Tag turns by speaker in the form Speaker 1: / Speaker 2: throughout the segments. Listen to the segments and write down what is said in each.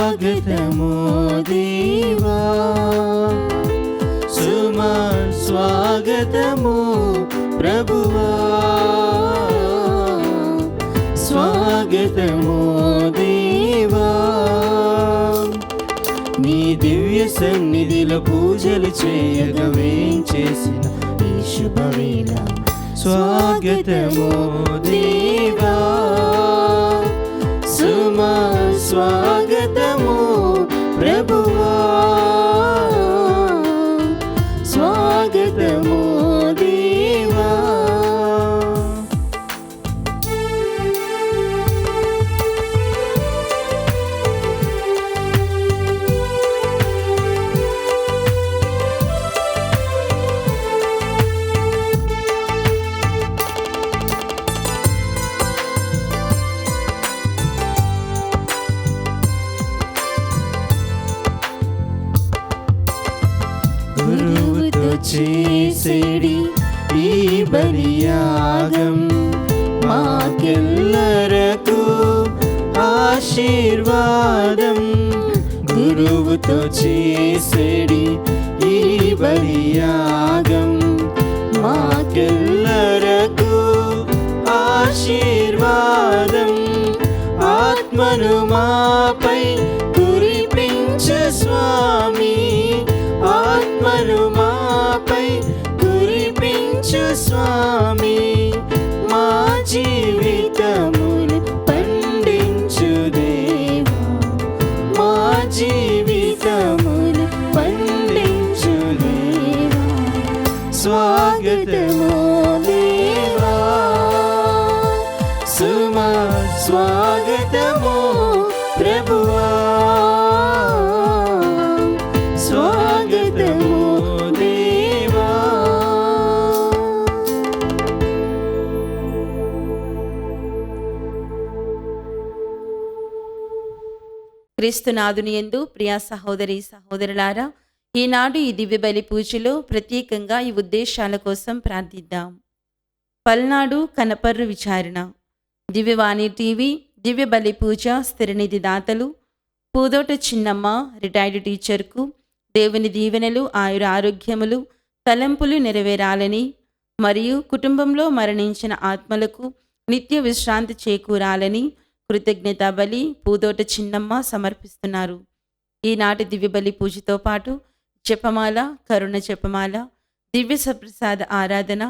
Speaker 1: స్వాగతము దేవా, సుమా స్వాగతము ప్రభువా, స్వాగతము దేవా. నీ దివ్య సన్నిధిలో పూజలు చేయగా వేంచేసిన ఈ శుభవేళ స్వాగతము దేవా, సుమా స్వాగతము ప్రభువా, స్వాగతము దేవా. గురువుతో చేసేడి ఈ బలియాగం మాకెల్లరకు ఆశీర్వాదం. గురువుతో చేసేడి ఈ బలియాగం మాకెల్లరకు ఆశీర్వాదం. ఆత్మను మాపై కురిపించు స్వామి, ఆత్మను మాపై కురిపించు స్వామి. మా జీవితమును పండించు దేవా, మా జీవితమును పండించు దేవా. స్వాగతము దేవా, సుమా స్వాగతము ప్రభువా, స్వాగతము దేవా.
Speaker 2: క్రీస్తునాథుని యందు ప్రియా సహోదరి సహోదరులారా, ఈనాడు ఈ దివ్య బలి పూజలో ప్రత్యేకంగా ఈ ఉద్దేశాల కోసం ప్రార్థిద్దాం. పల్నాడు కనపర్రు విచారణ, దివ్యవాణి టీవీ, దివ్య బలి పూజ స్థిరనిధి దాతలు పూదోట చిన్నమ్మ రిటైర్డ్ టీచర్కు దేవుని దీవెనలు, ఆయుర ఆరోగ్యములు, తలంపులు నెరవేరాలని మరియు కుటుంబంలో మరణించిన ఆత్మలకు నిత్య విశ్రాంతి చేకూరాలని కృతజ్ఞత బలి పూదోట చిన్నమ్మ సమర్పిస్తున్నారు. ఈనాటి దివ్య బలి పూజతో పాటు జపమాల, కరుణ జపమాల, దివ్య సప్రసాద ఆరాధన,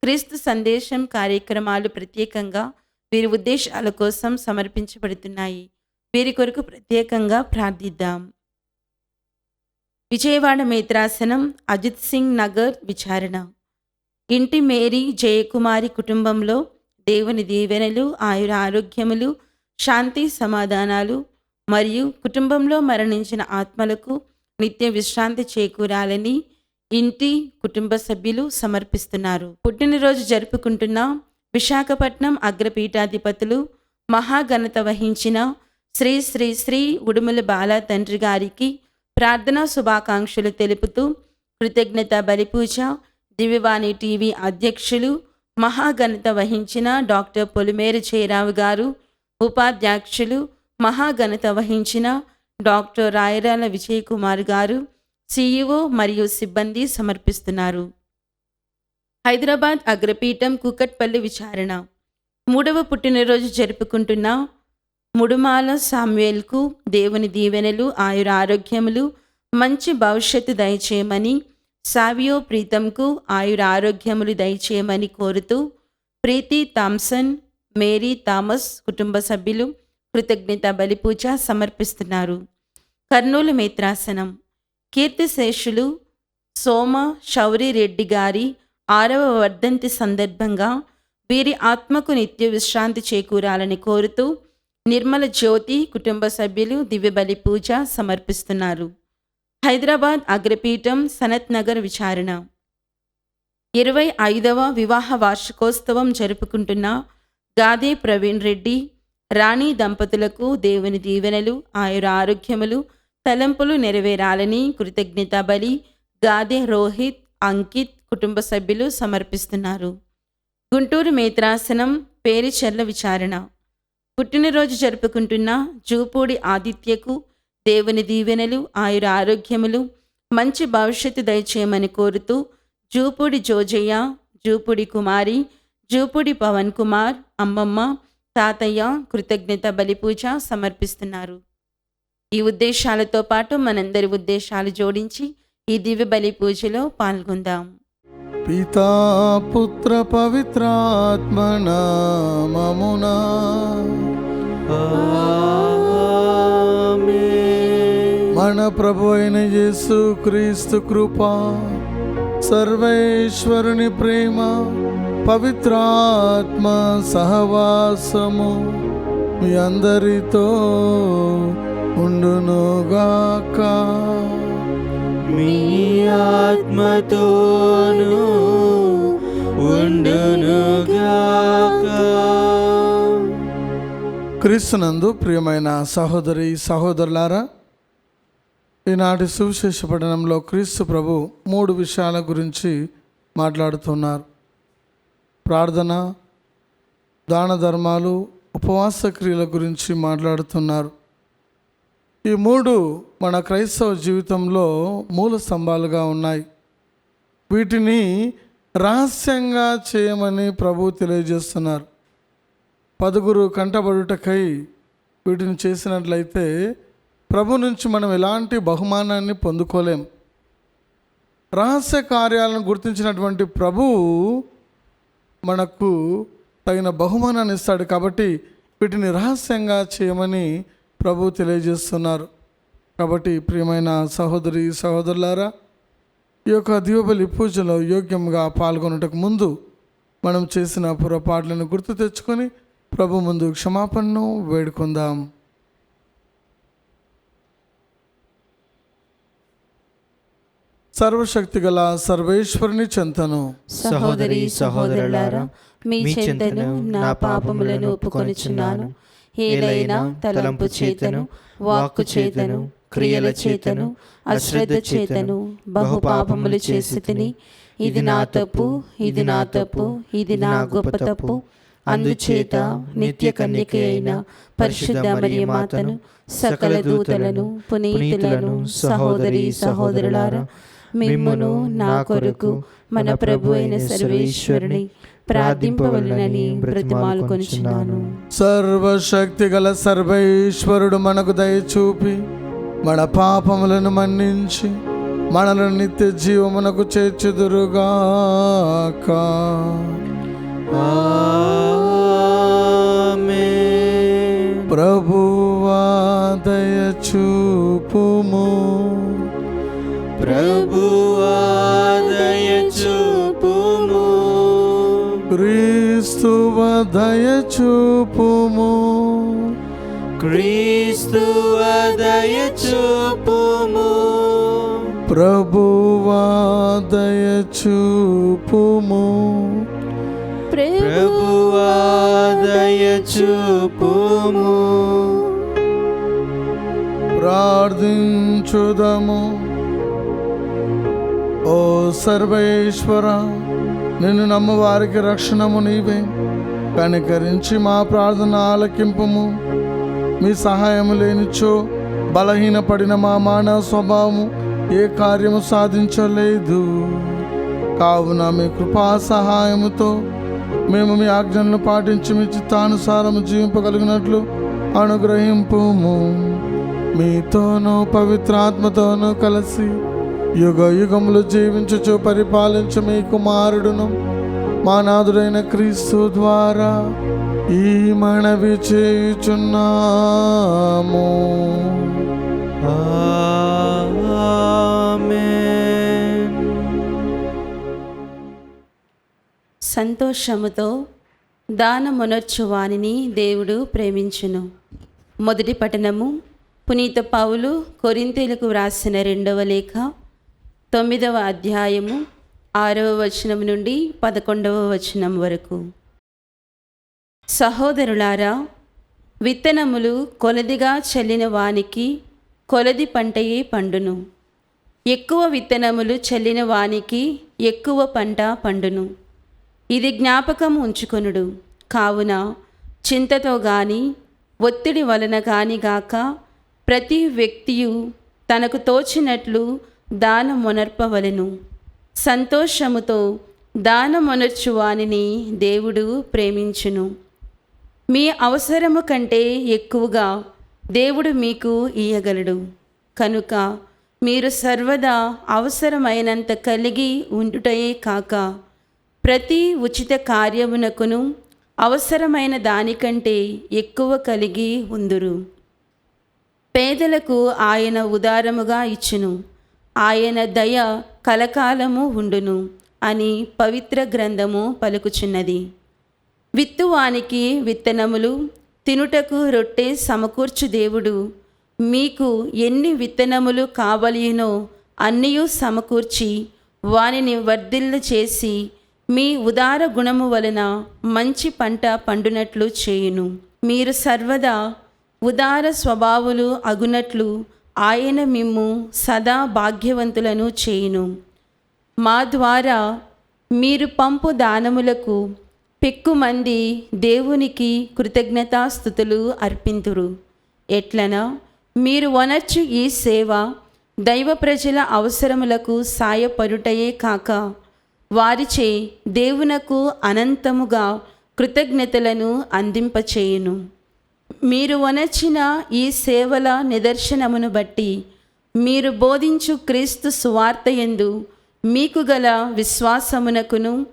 Speaker 2: క్రీస్తు సందేశం కార్యక్రమాలు ప్రత్యేకంగా వీరి ఉద్దేశాల కోసం సమర్పించబడుతున్నాయి. వీరి కొరకు ప్రత్యేకంగా ప్రార్థిద్దాం. విజయవాడ మేత్రాసనం అజిత్ సింగ్ నగర్ విచారణ, ఇంటి మేరీ జయకుమారి కుటుంబంలో దేవుని దీవెనలు, ఆయుర ఆరోగ్యములు, శాంతి సమాధానాలు మరియు కుటుంబంలో మరణించిన ఆత్మలకు నిత్య విశ్రాంతి చేకూరాలని ఇంటి కుటుంబ సభ్యులు సమర్పిస్తున్నారు. పుట్టినరోజు జరుపుకుంటున్న విశాఖపట్నం అగ్రపీఠాధిపతులు మహాఘనత వహించిన శ్రీ శ్రీ శ్రీ ఉడుమల బాల తండ్రి గారికి ప్రార్థనా శుభాకాంక్షలు తెలుపుతూ కృతజ్ఞత బలిపూజ దివ్యవాణి టీవీ అధ్యక్షులు మహాఘనత వహించిన డాక్టర్ పొలిమేరు జయరావు గారు, ఉపాధ్యక్షులు మహాఘనత వహించిన డాక్టర్ రాయరాల విజయ్ కుమార్ గారు, సిఇఓ మరియు సిబ్బంది సమర్పిస్తున్నారు. హైదరాబాద్ అగ్రపీఠం కూకట్పల్లి విచారణ, 3వ పుట్టినరోజు జరుపుకుంటున్న ముడుమాల సామ్యుయల్కు దేవుని దీవెనలు, ఆయుర ఆరోగ్యములు, మంచి భవిష్యత్తు దయచేయమని, సావియో ప్రీతంకు ఆయుర ఆరోగ్యములు దయచేయమని కోరుతూ ప్రీతి థామ్సన్, మేరీ థామస్ కుటుంబ సభ్యులు కృతజ్ఞత బలిపూజ సమర్పిస్తున్నారు. కర్నూలు మేత్రాసనం కీర్తిశేషులు సోమ శౌరి రెడ్డి గారి 6వ వర్ధంతి సందర్భంగా వీరి ఆత్మకు నిత్య విశ్రాంతి చేకూరాలని కోరుతూ నిర్మల జ్యోతి కుటుంబ సభ్యులు దివ్య బలి పూజ సమర్పిస్తున్నారు. హైదరాబాద్ అగ్రపీఠం సనత్ నగర్ విచారణ, 25వ వివాహ వార్షికోత్సవం జరుపుకుంటున్న గాదే ప్రవీణ్ రెడ్డి, రాణి దంపతులకు దేవుని దీవెనలు, ఆయుర ఆరోగ్యములు, తలంపులు నెరవేరాలని కృతజ్ఞత బలి గాదే రోహిత్, అంకిత్ కుటుంబ సభ్యులు సమర్పిస్తున్నారు. గుంటూరు మేత్రాసనం పేరిచెర్ల విచారణ, పుట్టినరోజు జరుపుకుంటున్న జూపూడి ఆదిత్యకు దేవుని దీవెనలు, ఆయుర ఆరోగ్యములు, మంచి భవిష్యత్తు దయచేయమని కోరుతూ జూపూడి జోజయ్య, జూపూడి కుమారి, జూపూడి పవన్ కుమార్, అమ్మమ్మ, తాతయ్య కృతజ్ఞత బలిపూజ సమర్పిస్తున్నారు. ఈ ఉద్దేశాలతో పాటు మనందరి ఉద్దేశాలు జోడించి ఈ దివ్య బలి పూజలో పాల్గొందాం.
Speaker 3: పితా పుత్ర పవిత్రాత్మ నామమునా మన ప్రభు అయిన యేసు క్రీస్తు కృప, సర్వేశ్వరుని ప్రేమ, పవిత్రాత్మ సహవాసము మీ అందరితో ఉండునుగాక.
Speaker 1: మీ ఆత్మతోను ఉండునుగాక.
Speaker 3: క్రీస్తునందు ప్రియమైన సహోదరి సహోదరులారా, ఈనాటి సువిశేష పఠనంలో క్రీస్తు ప్రభు 3 విషయాల గురించి మాట్లాడుతున్నారు. ప్రార్థన, దాన ధర్మాలు, ఉపవాస క్రియల గురించి మాట్లాడుతున్నారు. ఈ 3 మన క్రైస్తవ జీవితంలో మూల స్తంభాలుగా ఉన్నాయి. వీటిని రహస్యంగా చేయమని ప్రభు తెలియజేస్తున్నారు. 10 కంటబడుటకై వీటిని చేసినట్లయితే ప్రభు నుంచి మనం ఎలాంటి బహుమానాన్ని పొందుకోలేం. రహస్య కార్యాలను గుర్తించినటువంటి ప్రభువు మనకు తగిన బహుమానాన్ని ఇస్తాడు. కాబట్టి వీటిని రహస్యంగా చేయమని ప్రభు తెలియజేస్తున్నారు. కాబట్టి ప్రియమైన సహోదరి సహోదరులారా, ఈ యొక్క దివ్యబలి పూజలో యోగ్యంగా పాల్గొనటకు ముందు మనం చేసిన పొరపాట్లను గుర్తు తెచ్చుకొని ప్రభు ముందు క్షమాపణను వేడుకుందాం. సర్వశక్తి గల సర్వేశ్వరుని చెంతను
Speaker 1: సహోదరి సహోదరులారా, మీ చెంతను నా పాపములను ఒప్పుకొనుచున్నాను. ఏలైనా తలంపు చేతను, వాక్కు చేతను, క్రియల చేతను, అశ్రద్ధ చేతను బహు పాపములు చేసి తిని, ఇది నా తప్పు, ఇది నా తప్పు, ఇది నా గొప్ప తప్పు. అందుచేత నిత్య కన్యక అయిన పరిశుద్ధ మరియ మాతను, సకల దూతలను, పునీతులను, సహోదరి సహోదరులారా, మిమ్మును నా కొరకు మన ప్రభు అయిన సర్వేశ్వరుని ప్రార్థింపవలెనని బ్రతిమాలుకొనుచున్నాను.
Speaker 3: సర్వశక్తి గల సర్వేశ్వరుడు మనకు దయచూపి మన పాపములను మన్నించి మనలను నిత్య జీవమునకు చేర్చుదురుగాక.
Speaker 1: ఆమేన్.
Speaker 3: ప్రభువా దయచూపుము,
Speaker 1: ప్రభువా దయచూపుము.
Speaker 3: క్రీస్తువ దయచూపుము,
Speaker 1: క్రీస్తువ దయచూపుము.
Speaker 3: ప్రభువా దయచూపుము.
Speaker 1: ప్రభువా దయచూపుము.
Speaker 3: ప్రార్థించుదము. ఓ సర్వేశ్వర, నిన్ను నమ్మవారికి రక్షణము నీవే. కనికరించి మా ప్రార్థన ఆలకింపుము. మీ సహాయము లేనిచో బలహీనపడిన మా మానవ స్వభావము ఏ కార్యము సాధించలేదు. కావున మీ కృపా సహాయముతో మేము మీ ఆజ్ఞలను పాటించి మీ చిత్తానుసారము జీవింపగలిగినట్లు అనుగ్రహింపుము. మీతోనూ పవిత్రాత్మతోనూ కలిసి యుగ యుగములు జీవించుచు పరిపాలించు మీ కుమారుడును మా నాథుడైన క్రీస్తు ద్వారా ఈ మనవి చేయుచున్నాము.
Speaker 1: ఆమేన్.
Speaker 2: సంతోషముతో దానమునర్చువానిని దేవుడు ప్రేమించును. మొదటి పఠనము పునీత పౌలు కొరింథీయులకు వ్రాసిన 2వ లేఖ 9వ అధ్యాయము 6వ వచనం నుండి 11వ వచనం వరకు. సహోదరులారా, విత్తనములు కొలదిగా చల్లిన వానికి కొలది పంటయే పండును. ఎక్కువ విత్తనములు చల్లిన వానికి ఎక్కువ పంట పండును. ఇది జ్ఞాపకం ఉంచుకొనుడు. కావున చింతతో గాని ఒత్తిడి వలన గాని గాక ప్రతి వ్యక్తియు తనకు తోచినట్లు దానమొనర్పవలెను. సంతోషముతో దానమొనర్చు వానిని దేవుడు ప్రేమించును. మీ అవసరము కంటే ఎక్కువగా దేవుడు మీకు ఇయ్యగలడు. కనుక మీరు సర్వదా అవసరమైనంత కలిగి ఉండుటయే కాక ప్రతి ఉచిత కార్యమునకును అవసరమైన దానికంటే ఎక్కువ కలిగి ఉందురు. పేదలకు ఆయన ఉదారముగా ఇచ్చును, ఆయన దయ కలకాలము ఉండును అని పవిత్ర గ్రంథము పలుకుచున్నది. విత్తువానికి విత్తనములు, తినుటకు రొట్టె సమకూర్చు దేవుడు మీకు ఎన్ని విత్తనములు కావలినో అన్నియూ సమకూర్చి వానిని వర్ధిల్ల చేసి మీ ఉదార గుణము వలన మంచి పంట పండునట్లు చేయును. మీరు సర్వదా ఉదార స్వభావులు అగునట్లు ఆయన మిమ్ము సదా భాగ్యవంతులను చేయును. మా ద్వారా మీరు పంపు దానములకు పెక్కుమంది దేవునికి కృతజ్ఞతాస్తుతులు అర్పింతురు. ఎట్లనా మీరు వనర్చు ఈ సేవ దైవ ప్రజల అవసరములకు సాయపడుటయే కాక వారిచే దేవునకు అనంతముగా కృతజ్ఞతలను అందింపచేయును. మీరు వనర్చిన ఈ సేవల నిదర్శనమును బట్టి మీరు బోధించు క్రీస్తు సువార్తయందు మీకు గల విశ్వాసమునకును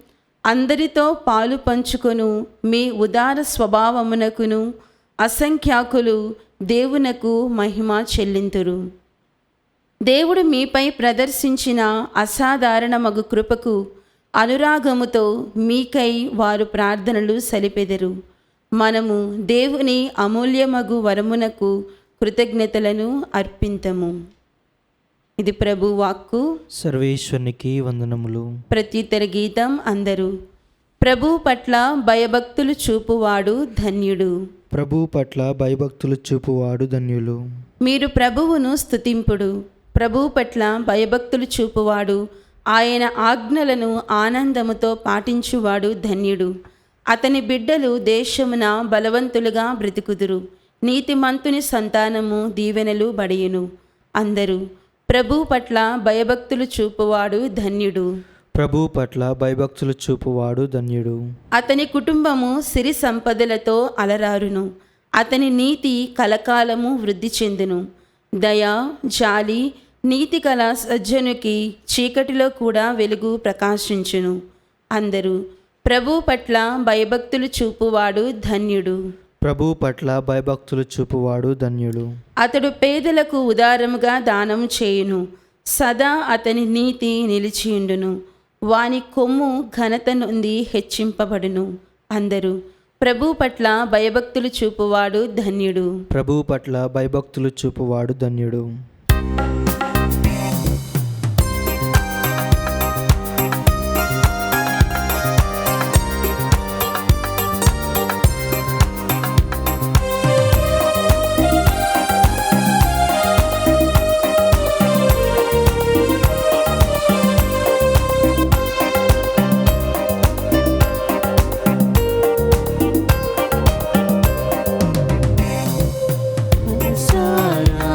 Speaker 2: అందరితో పాలు పంచుకొను మీ ఉదార స్వభావమునకును అసంఖ్యాకులు దేవునకు మహిమ చెల్లింతురు. దేవుడు మీపై ప్రదర్శించిన అసాధారణమగు కృపకు అనురాగముతో మీకై వారు ప్రార్థనలు సలిపెదరు. మనము దేవుని అమూల్యమగు వరమునకు కృతజ్ఞతలను అర్పింతము. ఇది ప్రభు వాక్కు.
Speaker 1: సర్వేశ్వరునికి వందనములు.
Speaker 2: ప్రత్యుత్తర గీతం అందరూ. ప్రభు పట్ల భయభక్తులు చూపువాడు ధన్యుడు.
Speaker 1: ప్రభు పట్ల భయభక్తులు చూపువాడు ధన్యులు.
Speaker 2: మీరు ప్రభువును స్తుతింపుడు. ప్రభు పట్ల భయభక్తులు చూపువాడు, ఆయన ఆజ్ఞలను ఆనందముతో పాటించువాడు ధన్యుడు. అతని బిడ్డలు దేశమున బలవంతులుగా బ్రతుకుదురు. నీతిమంతుని సంతానము దీవెనలు బడియును. అందరూ ప్రభు పట్ల భయభక్తులు చూపువాడు ధన్యుడు.
Speaker 1: ప్రభు పట్ల భయభక్తులు చూపువాడు ధన్యుడు.
Speaker 2: అతని కుటుంబము సిరి సంపదలతో అలరారును. అతని నీతి కలకాలము వృద్ధి చెందును. దయ, జాలి, నీతి కల సజ్జనుకి చీకటిలో కూడా వెలుగు ప్రకాశించును. అందరూ ప్రభు పట్ల భయభక్తులు చూపువాడు ధన్యుడు.
Speaker 1: ప్రభు పట్ల భయభక్తులు చూపువాడు ధన్యుడు.
Speaker 2: అతడు పేదలకు ఉదారముగా దానం చేయును. సదా అతని నీతి నిలిచియుండును. వాని కొమ్ము ఘనత నుండి హెచ్చింపబడును. అందరూ ప్రభు పట్ల భయభక్తులు చూపువాడు ధన్యుడు.
Speaker 1: ప్రభు పట్ల భయభక్తులు చూపువాడు ధన్యుడు.
Speaker 4: సారా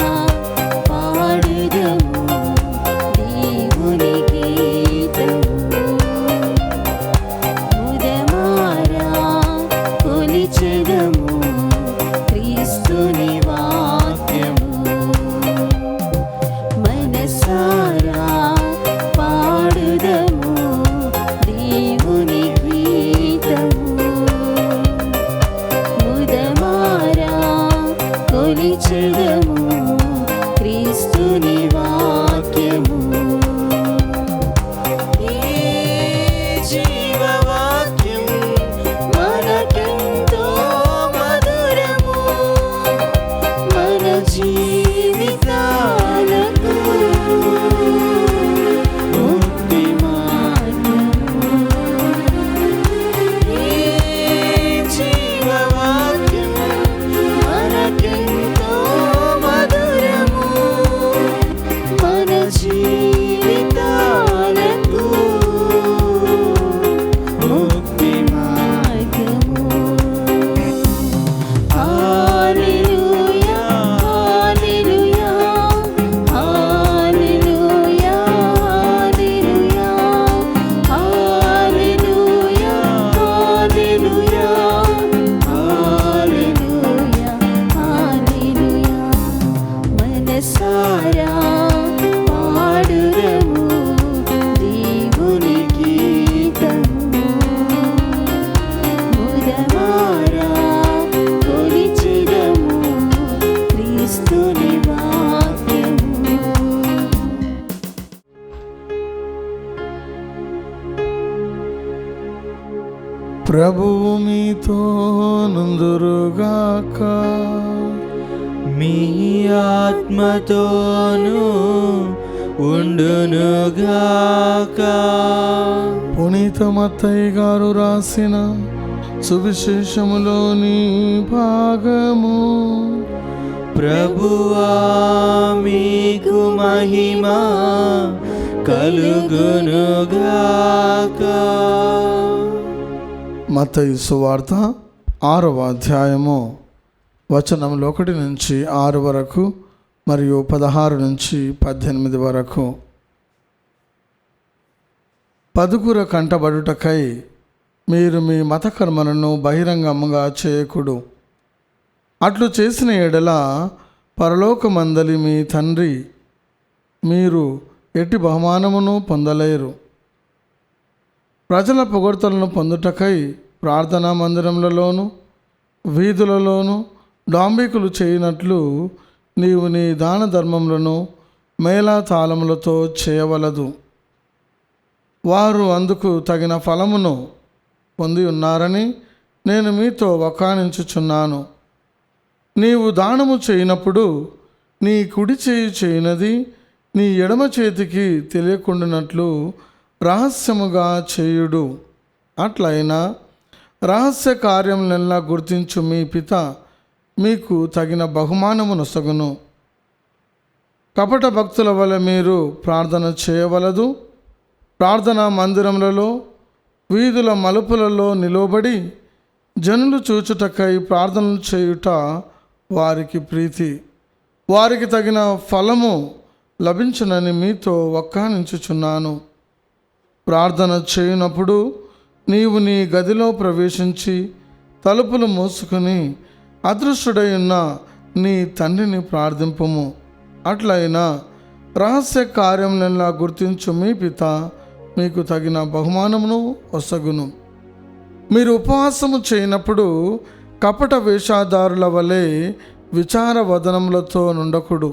Speaker 3: ప్రభువు మీతో నుందురుగాక.
Speaker 1: మీ ఆత్మతోనూ ఉండునుగాక.
Speaker 3: పునీత మత్తయి గారు రాసిన సువిశేషములోని భాగము.
Speaker 1: ప్రభువా మీకు మహిమ కలుగునుగాక.
Speaker 3: మత్తయి సువార్త 6వ అధ్యాయము వచనములు 1 నుంచి 6 వరకు మరియు 16 నుంచి 18 వరకు. పదుగుర కంటబడుటకై మీరు మీ మతకర్మలను బహిరంగముగా చేయకుడు. అట్లు చేసిన ఎడల పరలోకమందలి మీ తండ్రి మీరు ఎట్టి బహుమానమును పొందలేరు. ప్రజల పొగడ్తలను పొందుటకై ప్రార్థనా మందిరములలోను వీధులలోను డాంబికులు చేయనట్లు నీవు నీ దాన ధర్మములను మేళతాళములతో చేయవలదు. వారు అందుకు తగిన ఫలమును పొంది ఉన్నారని నేను మీతో వకాణించుచున్నాను. నీవు దానము చేయనప్పుడు నీ కుడి చేయి చేయనది నీ ఎడమ చేతికి తెలియకుండానట్లు రహస్యముగా చేయుడు. అట్లయినా రహస్య కార్యములెల్లా గుర్తించు మీ పిత మీకు తగిన బహుమానము నొసగును. కపట భక్తుల వలె మీరు ప్రార్థన చేయవలదు. ప్రార్థనా మందిరములలో వీధుల మలుపులలో నిలబడి జనులు చూచుటకై ప్రార్థనలు చేయుట వారికి ప్రీతి. వారికి తగిన ఫలము లభించునని మీతో వక్కాణించుచున్నాను. ప్రార్థన చేయనప్పుడు నీవు నీ గదిలో ప్రవేశించి తలుపులు మూసుకుని అదృష్టుడై ఉన్న నీ తండ్రిని ప్రార్థింపుము. అట్లయినా రహస్య కార్యములెల్లా గుర్తించు మీ పిత మీకు తగిన బహుమానమును ఒసగును. మీరు ఉపవాసము చేయనప్పుడు కపట వేషధారుల వలె విచార వదనములతో నుండకుడు.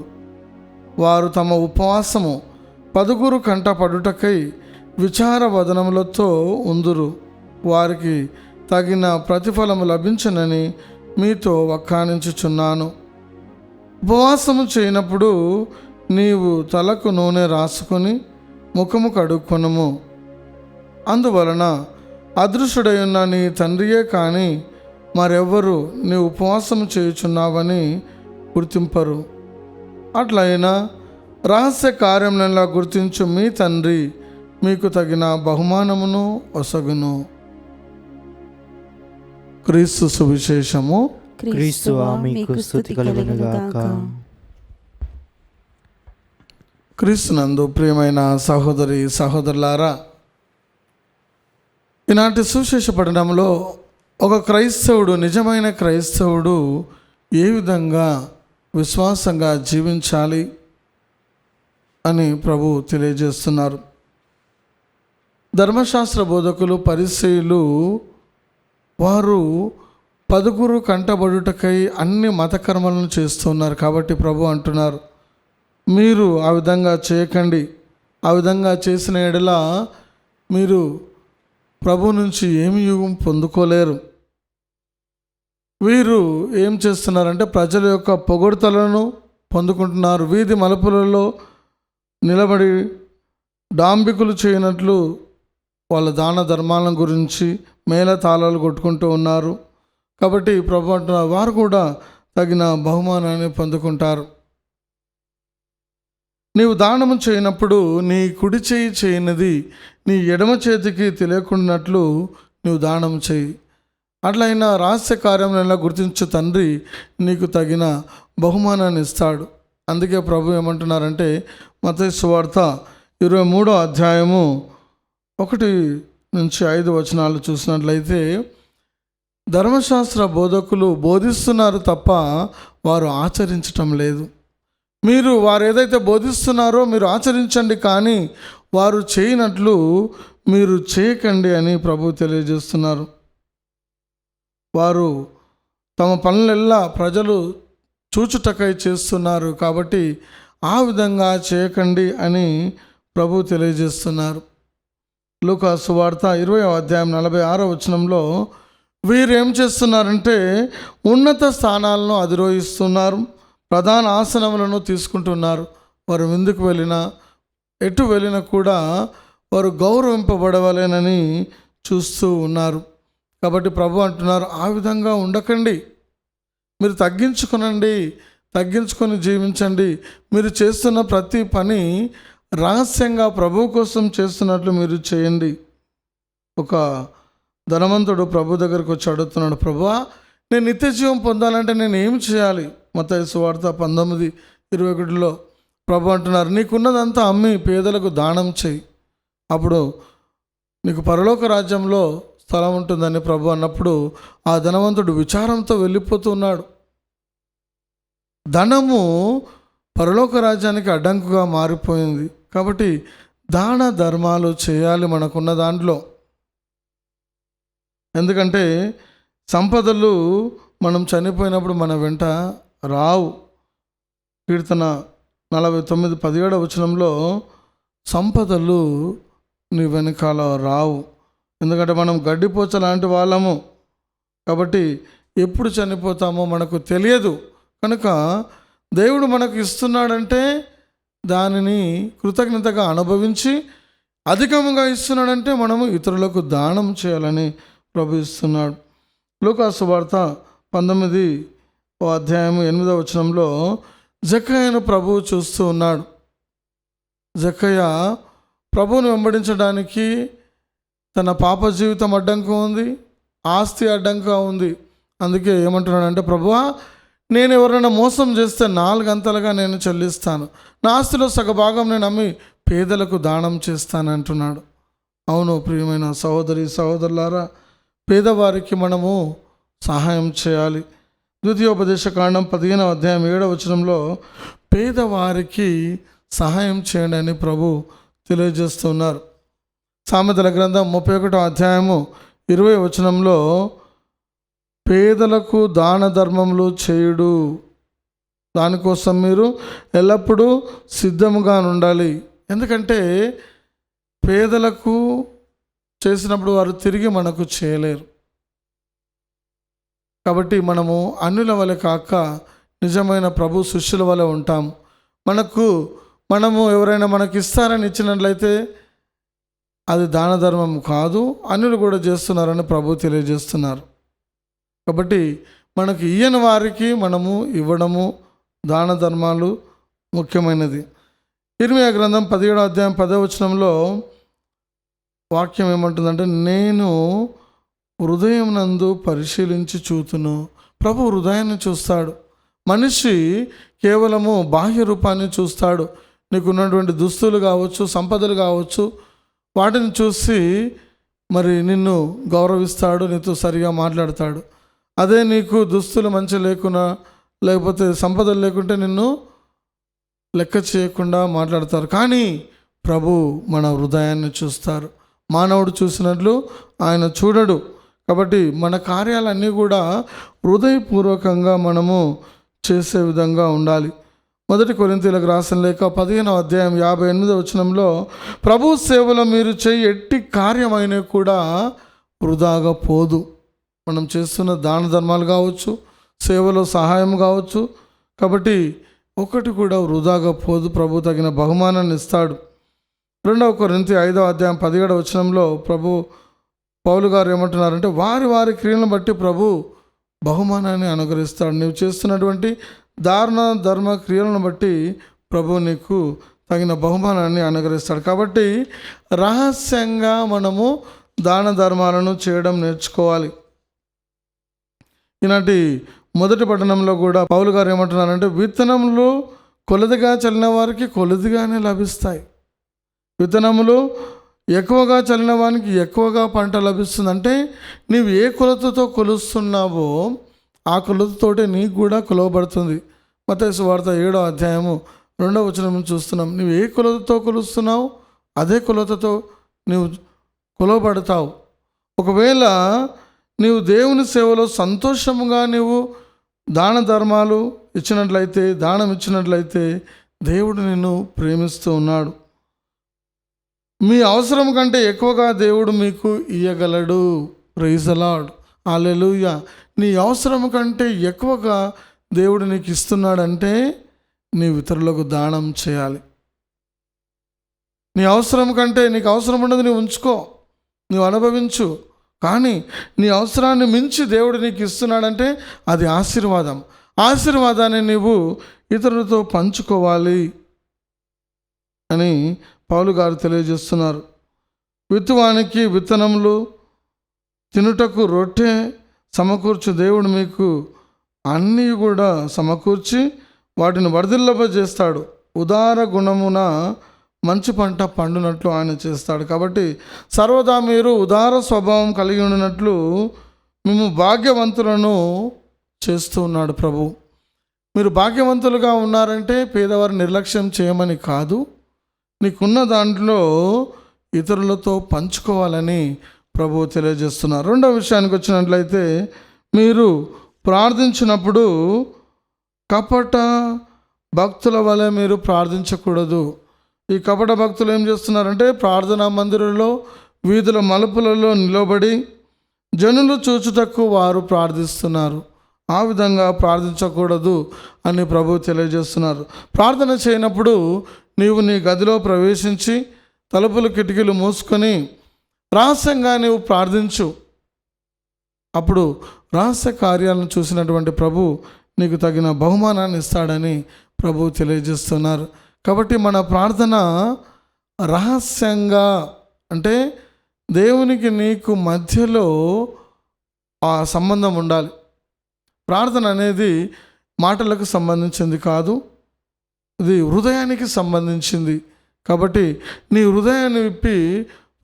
Speaker 3: వారు తమ ఉపవాసము పదుగురు కంటపడుటకై విచార వదనములతో ఉందురు. వారికి తగిన ప్రతిఫలము లభించనని మీతో వక్కాణించుచున్నాను. ఉపవాసము చేయనప్పుడు నీవు తలకు నూనె రాసుకొని ముఖము కడుక్కొనుము. అందువలన అదృష్టుడై ఉన్న నీ తండ్రియే కానీ మరెవ్వరు నీ ఉపవాసము చేయుచున్నావని గుర్తింపరు. అట్లయినా రహస్య కార్యములెల్లా గుర్తించు మీ తండ్రి మీకు తగిన బహుమానమును ఒసగును. క్రీస్తు సువిశేషము.
Speaker 1: క్రీస్తువా మీకు స్తుతి కలుగునుగాక.
Speaker 3: క్రీస్తునందు ప్రియమైన సహోదరి సహోదరులారా, ఈనాటి సువిశేష పఠనంలో ఒక క్రైస్తవుడు, నిజమైన క్రైస్తవుడు ఏ విధంగా విశ్వాసంగా జీవించాలి అని ప్రభు తెలియజేస్తున్నారు. ధర్మశాస్త్ర బోధకులు పరిసయ్యులు వారు పదుగురు కంటబడుటకై అన్ని మతకర్మలను చేస్తున్నారు. కాబట్టి ప్రభు అంటున్నారు, మీరు ఆ విధంగా చేయకండి. ఆ విధంగా చేసిన ఎడల మీరు ప్రభు నుంచి ఏమి పొందుకోలేరు. వీరు ఏం చేస్తున్నారంటే ప్రజల యొక్క పొగడ్తలను పొందుకుంటున్నారు. వీధి మలుపులలో నిలబడి డాంబికులు చేయనట్లు వాళ్ళ దాన ధర్మాల గురించి మేళతాళాలు కొట్టుకుంటూ ఉన్నారు. కాబట్టి ప్రభు అంటున్నారు, వారు కూడా తగిన బహుమానాన్ని పొందుకుంటారు. నీవు దానము చేయనప్పుడు నీ కుడి చేయి చేయనిది నీ ఎడమ చేతికి తెలియకున్నట్లు నీవు దానము చేయి. అట్లయినా రహస్య కార్యములను గుర్తించు తండ్రి నీకు తగిన బహుమానాన్ని ఇస్తాడు. అందుకే ప్రభు ఏమంటున్నారంటే మత్తయి సువార్త 23వ అధ్యాయము 1 నుంచి 5 వచనాలు చూసినట్లయితే, ధర్మశాస్త్ర బోధకులు బోధిస్తున్నారు తప్ప వారు ఆచరించటం లేదు. మీరు వారు ఏదైతే బోధిస్తున్నారో మీరు ఆచరించండి, కానీ వారు చేయనట్లు మీరు చేయకండి అని ప్రభు తెలియజేస్తున్నారు. వారు తమ పనులెల్లా ప్రజలు చూచుటకై చేస్తున్నారు. కాబట్టి ఆ విధంగా చేయకండి అని ప్రభు తెలియజేస్తున్నారు. లూకా సువార్త 20వ అధ్యాయం 46వ వచనంలో వీరు ఏం చేస్తున్నారంటే ఉన్నత స్థానాలను అధిరోహిస్తున్నారు, ప్రధాన ఆసనములను తీసుకుంటున్నారు. వారు ఎందుకు వెళ్ళినా ఎటు వెళ్ళినా కూడా వారు గౌరవింపబడవలేనని చూస్తూ ఉన్నారు. కాబట్టి ప్రభు అంటున్నారు, ఆ విధంగా ఉండకండి, మీరు తగ్గించుకొని జీవించండి. మీరు చేస్తున్న ప్రతి పని రహస్యంగా ప్రభు కోసం చేస్తున్నట్లు మీరు చేయండి. ఒక ధనవంతుడు ప్రభు దగ్గరకు వచ్చి అడుగుతున్నాడు, ప్రభువా, నేను నిత్య జీవం పొందాలంటే నేను ఏం చేయాలి? మత్తయి సువార్త 19:21లో ప్రభు అంటున్నారు, నీకున్నదంతా అమ్మి పేదలకు దానం చేయి, అప్పుడు నీకు పరలోక రాజ్యంలో స్థలం ఉంటుందని ప్రభు అన్నప్పుడు ఆ ధనవంతుడు విచారంతో వెళ్ళిపోతున్నాడు. ధనము పరలోక రాజ్యానికి అడ్డంకుగా మారిపోయింది. కాబట్టి దాన ధర్మాలు చేయాలి మనకున్న దాంట్లో. ఎందుకంటే సంపదలు మనం చనిపోయినప్పుడు మన వెంట రావు. కీర్తన 49:17 వచనంలో సంపదలు నీ వెనకాల రావు. ఎందుకంటే మనం గడ్డిపోచ లాంటి వాళ్ళము. కాబట్టి ఎప్పుడు చనిపోతామో మనకు తెలియదు. కనుక దేవుడు మనకు ఇస్తున్నాడంటే దానిని కృతజ్ఞతగా అనుభవించి, అధికముగా ఇస్తున్నాడంటే మనము ఇతరులకు దానం చేయాలని ప్రభు ఇస్తున్నాడు. లూకా సువార్త 19వ అధ్యాయం 8వ వచనంలో జక్కయ్యను ప్రభువు చూస్తూ ఉన్నాడు. జక్కయ్య ప్రభువును వెంబడించడానికి తన పాప జీవితం అడ్డంగా ఉంది, ఆస్తి అడ్డంగా ఉంది. అందుకే ఏమంటున్నాడంటే, ప్రభువా, నేను ఎవరైనా మోసం చేస్తే 4 అంతలుగా నేను చెల్లిస్తాను, నా ఆస్తిలో సగభాగం నేను అమ్మి పేదలకు దానం చేస్తానంటున్నాడు. అవును ప్రియమైన సహోదరి సహోదరులారా, పేదవారికి మనము సహాయం చేయాలి. ద్వితీయోపదేశకాండం 15వ అధ్యాయం 7వ వచనంలో పేదవారికి సహాయం చేయండి అని ప్రభు తెలియజేస్తున్నారు. సామెతల గ్రంథం 31వ అధ్యాయము 20వ వచనంలో పేదలకు దాన ధర్మములు చేయుడు, దానికోసం మీరు ఎల్లప్పుడూ సిద్ధముగా ఉండాలి. ఎందుకంటే పేదలకు చేసినప్పుడు వారు తిరిగి మనకు చేయలేరు. కాబట్టి మనము అన్యుల వలె కాక నిజమైన ప్రభు శిష్యుల వలె ఉంటాం. మనము ఎవరైనా మనకి ఇస్తారని ఇచ్చినట్లయితే అది దాన ధర్మం కాదు, అన్యులు కూడా చేస్తున్నారని ప్రభు తెలియజేస్తున్నారు. కాబట్టి మనకు ఇయ్యని వారికి మనము ఇవ్వడము, దాన ధర్మాలు ముఖ్యమైనది. ఇర్మీయా గ్రంథం 17వ అధ్యాయం 10వ వచనంలో వాక్యం ఏమంటుందంటే, నేను హృదయం నందు పరిశీలించి చూతును. ప్రభు హృదయాన్ని చూస్తాడు. మనిషి కేవలము బాహ్య రూపాన్ని చూస్తాడు. నీకున్నటువంటి దుస్తులు కావచ్చు, సంపదలు కావచ్చు, వాటిని చూసి మరి నిన్ను గౌరవిస్తాడు, నీతో సరిగా మాట్లాడతాడు. అదే నీకు దుస్తులు మంచి లేకున్నా, లేకపోతే సంపదలు లేకుంటే నిన్ను లెక్క చేయకుండా మాట్లాడతారు. కానీ ప్రభు మన హృదయాన్ని చూస్తారు. మానవుడు చూసినట్లు ఆయన చూడడు. కాబట్టి మన కార్యాలన్నీ కూడా హృదయపూర్వకంగా మనము చేసే విధంగా ఉండాలి. 1 కొరింథీయులకు రాసిన లేఖ 15వ అధ్యాయం 58వ వచనంలో ప్రభు సేవలో మీరు చేయి ఎట్టి కార్యమైనా కూడా వృధాగా పోదు. మనం చేస్తున్న దాన ధర్మాలు కావచ్చు, సేవలో సహాయం కావచ్చు, కాబట్టి ఒకటి కూడా వృధాగా పోదు. ప్రభు తగిన బహుమానాన్ని ఇస్తాడు. 2 కొరింథీ 5వ అధ్యాయం 17వ వచనంలో పౌలు గారు ఏమంటున్నారంటే, వారి క్రియలను బట్టి ప్రభు బహుమానాన్ని అనుగ్రహిస్తాడు. నీవు చేస్తున్నటువంటి దాన ధర్మ క్రియలను బట్టి ప్రభు నీకు తగిన బహుమానాన్ని అనుగ్రహిస్తాడు. కాబట్టి రహస్యంగా మనము దాన ధర్మాలను చేయడం నేర్చుకోవాలి. ఈనాటి మొదటి పట్టణంలో కూడా పౌలు గారు ఏమంటున్నారంటే, విత్తనములు కొలదిగా చల్లిన వారికి కొలదిగానే లభిస్తాయి, విత్తనములు ఎక్కువగా చల్లిన వానికి ఎక్కువగా పంట లభిస్తుంది. అంటే నీవు ఏ కొలతతో కొలుస్తున్నావో ఆ కొలతతోటే నీకు కూడా కొలవబడుతుంది. మత్తయి సువార్త 7వ అధ్యాయము 2వ వచనం చూస్తున్నాం. నువ్వు ఏ కొలతతో కొలుస్తున్నావు అదే కొలతతో నువ్వు కొలవబడతావు. ఒకవేళ నీవు దేవుని సేవలో సంతోషముగా నీవు దాన ధర్మాలు ఇచ్చినట్లయితే, దానం ఇచ్చినట్లయితే దేవుడు నిన్ను ప్రేమిస్తూ ఉన్నాడు. మీ అవసరం కంటే ఎక్కువగా దేవుడు మీకు ఇయ్యగలడు. ప్రైజ్ ది లార్డ్, హల్లెలూయా. నీ అవసరం కంటే ఎక్కువగా దేవుడు నీకు ఇస్తున్నాడంటే నీవు ఇతరులకు దానం చేయాలి. నీ అవసరం కంటే నీకు అవసరం ఉండదు, నీవు ఉంచుకో, నువ్వు అనుభవించు. కానీ నీ అవసరాన్ని మించి దేవుడు నీకు ఇస్తున్నాడంటే అది ఆశీర్వాదం. ఆశీర్వాదాన్ని నీవు ఇతరులతో పంచుకోవాలి అని పౌలు గారు తెలియజేస్తున్నారు. విత్తువానికి విత్తనములు, తినుటకు రొట్టె సమకూర్చు దేవుడు మీకు అన్నీ కూడా సమకూర్చి వాటిని వర్ధిల్లబజేస్తాడు. ఉదార గుణమున మంచి పంట పండునట్లు ఆయన చేస్తాడు. కాబట్టి సర్వదా మీరు ఉదార స్వభావం కలిగి ఉండినట్లు మేము భాగ్యవంతులను చేస్తూ ఉన్నాడు ప్రభు. మీరు భాగ్యవంతులుగా ఉన్నారంటే పేదవారిని నిర్లక్ష్యం చేయమని కాదు, నీకున్న దాంట్లో ఇతరులతో పంచుకోవాలని ప్రభు తెలియజేస్తున్నారు. రెండవ విషయానికి వచ్చినట్లయితే, మీరు ప్రార్థించినప్పుడు కపట భక్తుల వలె మీరు ప్రార్థించకూడదు. ఈ కపట భక్తులు ఏం చేస్తున్నారంటే ప్రార్థనా మందిరంలో వీధుల మలుపులలో నిలబడి జనులు చూచుటకు వారు ప్రార్థిస్తున్నారు. ఆ విధంగా ప్రార్థించకూడదు అని ప్రభు తెలియజేస్తున్నారు. ప్రార్థన చేయనప్పుడు నీవు నీ గదిలో ప్రవేశించి తలుపులు కిటికీలు మూసుకొని రహస్యంగా నీవు ప్రార్థించు. అప్పుడు రహస్య కార్యాలను చూసినటువంటి ప్రభు నీకు తగిన బహుమానాన్ని ఇస్తాడని ప్రభు తెలియజేస్తున్నారు. కాబట్టి మన ప్రార్థన రహస్యంగా, అంటే దేవునికి నీకు మధ్యలో ఆ సంబంధం ఉండాలి. ప్రార్థన అనేది మాటలకు సంబంధించింది కాదు, ఇది హృదయానికి సంబంధించింది. కాబట్టి నీ హృదయాన్ని విప్పి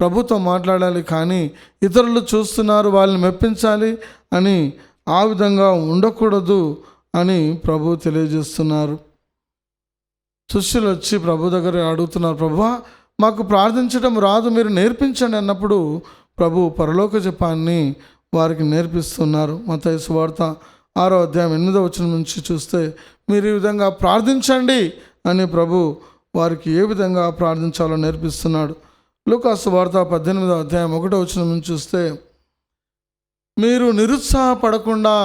Speaker 3: ప్రభుతో మాట్లాడాలి. కానీ ఇతరులు చూస్తున్నారు, వాళ్ళని మెప్పించాలి అని ఆ విధంగా ఉండకూడదు అని ప్రభు తెలియజేస్తున్నారు. శిష్యులు వచ్చి ప్రభు దగ్గర అడుగుతున్నారు, ప్రభువా మాకు ప్రార్థించడం రాదు, మీరు నేర్పించండి అన్నప్పుడు ప్రభు పరలోక జపాన్ని వారికి నేర్పిస్తున్నారు. మత్తయి సువార్త 6వ అధ్యాయం 8వ వచనం నుంచి చూస్తే, మీరు ఈ విధంగా ప్రార్థించండి అని ప్రభు వారికి ఏ విధంగా ప్రార్థించాలో నేర్పిస్తున్నాడు. లూకా సువార్త 18వ అధ్యాయం 1వ వచనం నుంచి చూస్తే, మీరు నిరుత్సాహపడకుండా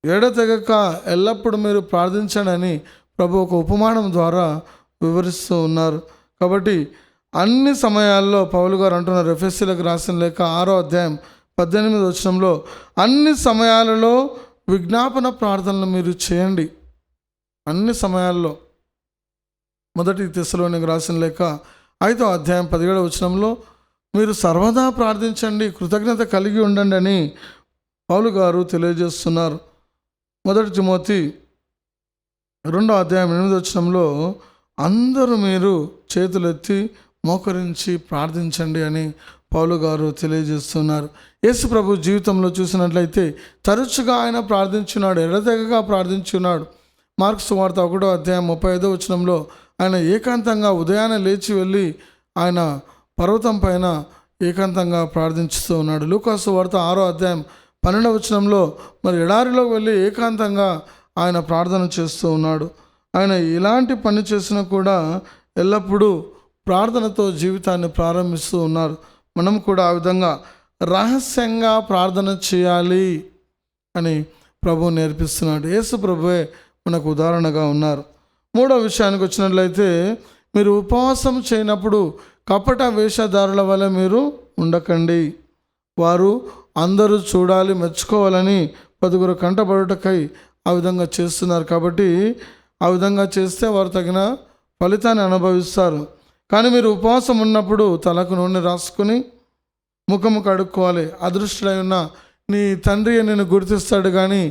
Speaker 3: ఎడతెగక ఎల్లప్పుడూ మీరు ప్రార్థించండి అని ప్రభు ఒక ఉపమానం ద్వారా వివరిస్తూ ఉన్నారు. కాబట్టి అన్ని సమయాల్లో పౌలు గారు అంటున్నారు, ఎఫెసీయులకు రాసిన లేఖ 6వ అధ్యాయం 18వ వచనంలో, అన్ని సమయాలలో విజ్ఞాపన ప్రార్థనలు మీరు చేయండి. అన్ని సమయాల్లో. మొదటి తెస్సలోనికి రాసిన లేఖ 5వ అధ్యాయం 17వ వచనంలో, మీరు సర్వదా ప్రార్థించండి, కృతజ్ఞత కలిగి ఉండండి అని పౌలు గారు తెలియజేస్తున్నారు. మొదటి తిమోతి 2వ అధ్యాయం 8వ వచనంలో, అందరూ మీరు చేతులెత్తి మోకరించి ప్రార్థించండి అని పౌలు గారు తెలియజేస్తున్నారు. యేసు ప్రభు జీవితంలో చూసినట్లయితే తరచుగా ఆయన ప్రార్థించున్నాడు, ఎడతెగగా ప్రార్థించున్నాడు. మార్కు సువార్త 1వ అధ్యాయం 35వ వచనంలో ఆయన ఏకాంతంగా ఉదయాన్నే లేచి వెళ్ళి ఆయన పర్వతం పైన ఏకాంతంగా ప్రార్థించుతూ ఉన్నాడు. లూకా సువార్త 6వ అధ్యాయం 12వ వచనంలో మరి ఎడారిలోకి వెళ్ళి ఏకాంతంగా ఆయన ప్రార్థన చేస్తూ ఉన్నాడు. ఆయన ఇలాంటి పని చేసినా కూడా ఎల్లప్పుడూ ప్రార్థనతో జీవితాన్ని ప్రారంభిస్తూ ఉన్నారు. మనం కూడా ఆ విధంగా రహస్యంగా ప్రార్థన చేయాలి అని ప్రభు నేర్పిస్తున్నాడు. యేసు ప్రభువే మనకు ఉదాహరణగా ఉన్నారు. మూడో విషయానికి వచ్చినట్లయితే, మీరు ఉపవాసం చేయనప్పుడు కపట వేషధారుల వల్ల మీరు ఉండకండి. వారు అందరూ చూడాలి, మెచ్చుకోవాలని 10 కంటబడుటకై ఆ విధంగా చేస్తున్నారు. కాబట్టి ఆ విధంగా చేస్తే వారు తగిన ఫలితాన్ని అనుభవిస్తారు. కానీ మీరు ఉపవాసం ఉన్నప్పుడు తలకు నూనె రాసుకొని ముఖము కడుక్కోవాలి. అదృష్టులై ఉన్న నీ తండ్రి నిన్ను గుర్తిస్తాడు, కానీ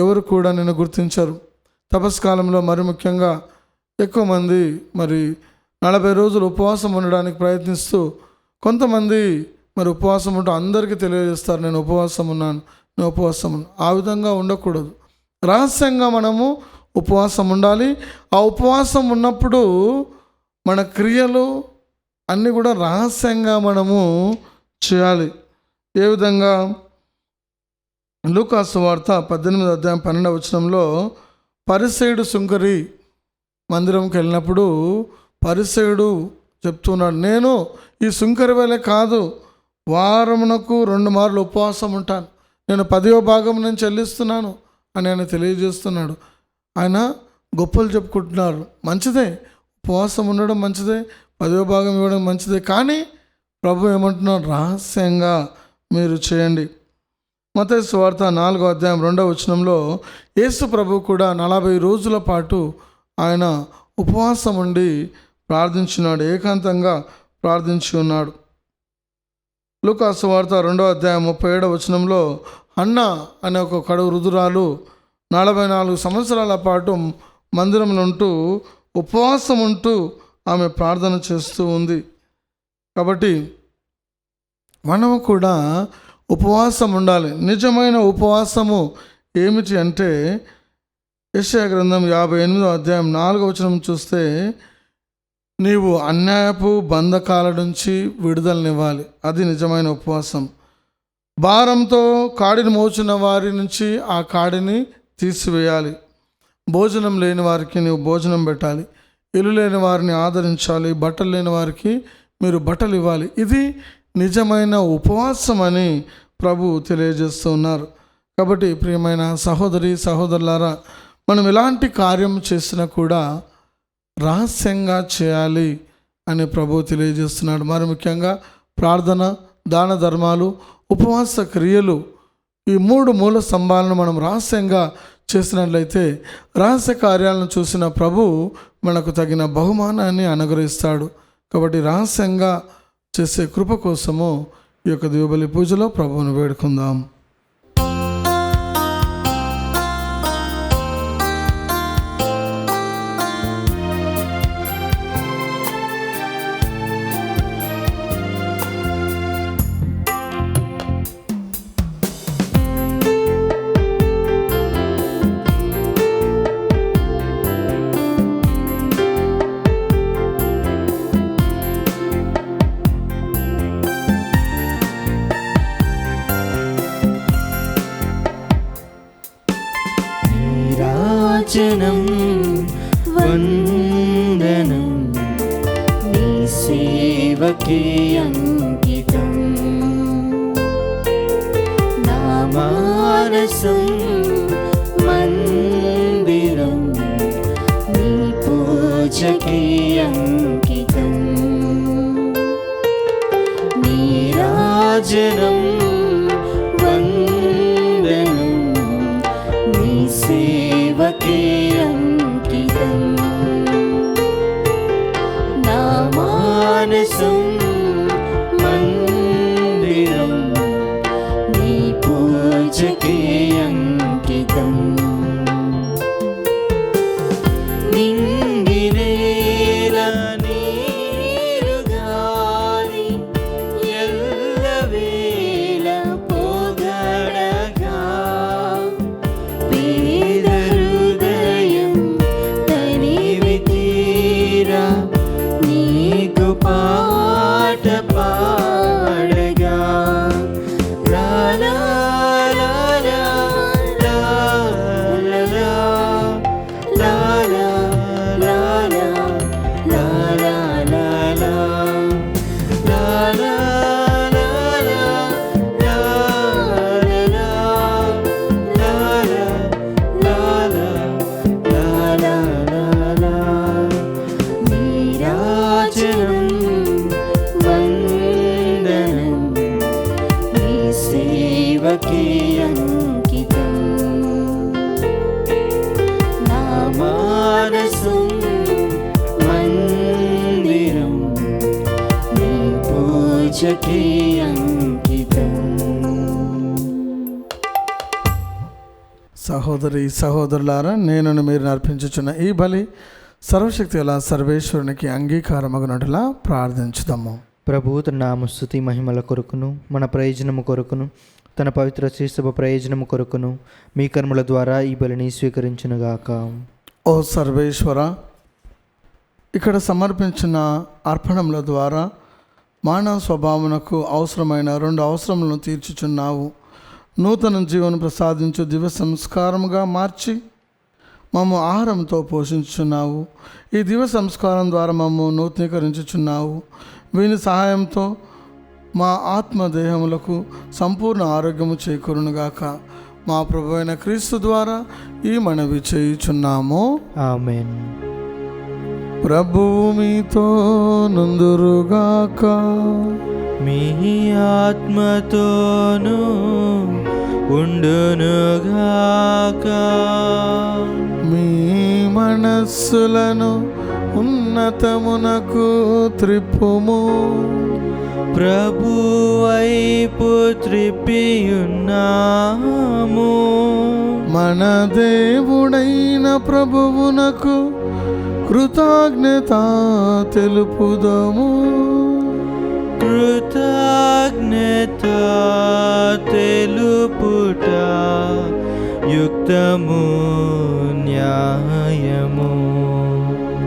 Speaker 3: ఎవరు కూడా నిన్ను గుర్తించరు. తపస్కాలంలో మరి ముఖ్యంగా ఎక్కువ మంది మరి 40 రోజులు ఉపవాసం ఉండడానికి ప్రయత్నిస్తూ, కొంతమంది మరి ఉపవాసం ఉంటూ అందరికీ తెలియజేస్తారు, నేను ఉపవాసం ఉన్నాను, నేను ఉపవాసం ఉన్నాను. ఆ విధంగా ఉండకూడదు. రహస్యంగా మనము ఉపవాసం ఉండాలి. ఆ ఉపవాసం ఉన్నప్పుడు మన క్రియలు అన్నీ కూడా రహస్యంగా మనము చేయాలి. ఏ విధంగా? లూకా సువార్త 18వ అధ్యాయం 12వ వచనంలో, పరిసయ్యుడు సుంకరి మందిరంకి వెళ్ళినప్పుడు పరిసయ్యుడు చెప్తున్నాడు, నేను ఈ సుంకరి వేళ కాదు, వారమునకు 2 మార్లు ఉపవాసం ఉంటాను, నేను 10వ భాగం నేను చెల్లిస్తున్నాను అని ఆయన తెలియజేస్తున్నాడు. ఆయన గొప్పలు చెప్పుకుంటున్నారు. మంచిదే, ఉపవాసం ఉండడం మంచిదే, 10వ భాగం ఇవ్వడం మంచిదే, కానీ ప్రభు ఏమంటున్నారు, రహస్యంగా మీరు చేయండి. మత్తయి సువార్త 4వ అధ్యాయం 2వ వచనంలో యేసు ప్రభు కూడా 40 రోజుల పాటు ఆయన ఉపవాసం ఉండి ప్రార్థించినాడు, ఏకాంతంగా ప్రార్థించి ఉన్నాడు. లూకా సువార్త 2వ అధ్యాయం 37వ వచనంలో హన్న అనే ఒక కడుగు రుదురాలు 44 సంవత్సరాల పాటు మందిరంలో ఉంటూ ఉపవాసం ఉంటూ ఆమె ప్రార్థన చేస్తూ ఉంది. కాబట్టి మనము కూడా ఉపవాసం ఉండాలి. నిజమైన ఉపవాసము ఏమిటి అంటే యెషయా గ్రంథం 58వ అధ్యాయం 4వ వచనం చూస్తే, నీవు అన్యాయపు బంధకాల నుంచి విడుదలనివ్వాలి, అది నిజమైన ఉపవాసం. భారంతో కాడిని మోచిన వారి నుంచి ఆ కాడిని తీసివేయాలి. భోజనం లేని వారికి నీవు భోజనం పెట్టాలి, ఇల్లు లేని వారిని ఆదరించాలి, బట్టలు లేని వారికి మీరు బట్టలు ఇవ్వాలి. ఇది నిజమైన ఉపవాసం అని ప్రభు తెలియజేస్తూ ఉన్నారు. కాబట్టి ప్రియమైన సహోదరి సహోదరులారా, మనం ఎలాంటి కార్యం చేసినా కూడా రహస్యంగా చేయాలి అని ప్రభు తెలియజేస్తున్నాడు. మరి ముఖ్యంగా ప్రార్థన, దాన ధర్మాలు, ఉపవాస క్రియలు, ఈ 3 మూల స్తంభాలను మనం రహస్యంగా చేసినట్లయితే రహస్య కార్యాలను చూసిన ప్రభు మనకు తగిన బహుమానాన్ని అనుగ్రహిస్తాడు. కాబట్టి రహస్యంగా చేసే కృప కోసము ఈ యొక్క దివ్యబలి పూజలో ప్రభువును వేడుకుందాం.
Speaker 1: నీరాజనం వందనం నీ సేవకే అంకితం, నా మానసం మందిరం నీ పూజకే అంకితం. నీరాజనం వందనం నీ సేవకే అంకితం, నా మానసం మందిరం నీ పూజకే అంకితం. నింగినేల నీరు గాలి ఎల్లవేళ పొగడగా, పేద హృదయం తనివి తీరా నీకు పాట పాడగా, లా లా లా లా లా లా లా లా లా లా లా లా లా లా లా లా లా లా లా. నీరాజనం వందనం నీ సేవకే అంకితం, నా మానసం మందిరం నీ పూజకే అంకితం.
Speaker 3: సహోదరి సహోదరులారా, నేను మీరు అర్పించుచున్న ఈ బలి సర్వశక్తి గల సర్వేశ్వరునికి అంగీకారమగునట్లా ప్రార్థించుదాము.
Speaker 1: ప్రభువు తన నామస్తుతి మహిమల కొరకును మన ప్రయోజనము కొరకును తన పవిత్ర శ్రీసభ ప్రయోజనము కొరకును మీ కర్మల ద్వారా ఈ బలిని స్వీకరించునుగాక.
Speaker 3: ఓ సర్వేశ్వర, ఇక్కడ సమర్పించిన అర్పణముల ద్వారా మానవ స్వభావమునకు అవసరమైన 2 అవసరములను తీర్చుచున్నావు. నూతన జీవనం ప్రసాదించు దివ్య సంస్కారముగా మార్చి మమ్ము ఆహారంతో పోషించుచున్నావు. ఈ దివ్య సంస్కారం ద్వారా మమ్ము నూతనీకరించుచున్నావు. వీని సహాయంతో మా ఆత్మదేహములకు సంపూర్ణ ఆరోగ్యము చేకూరునుగాక. మా ప్రభువైన క్రీస్తు ద్వారా ఈ మనవి చేయుచున్నాము.
Speaker 1: ఆమేన్.
Speaker 3: ప్రభువు మీతో నుందురుగాక.
Speaker 1: మీ ఆత్మతోనూ ఉండునుగాక.
Speaker 3: మీ మనస్సులను ఉన్నతమునకు త్రిప్పుము.
Speaker 1: ప్రభు వైపు త్రిప్పియున్నాము.
Speaker 3: మన దేవుడైన ప్రభువునకు కృతజ్ఞత తెలుపుదము.
Speaker 1: కృతజ్ఞత తెలుపుట యుక్తము, న్యాయము.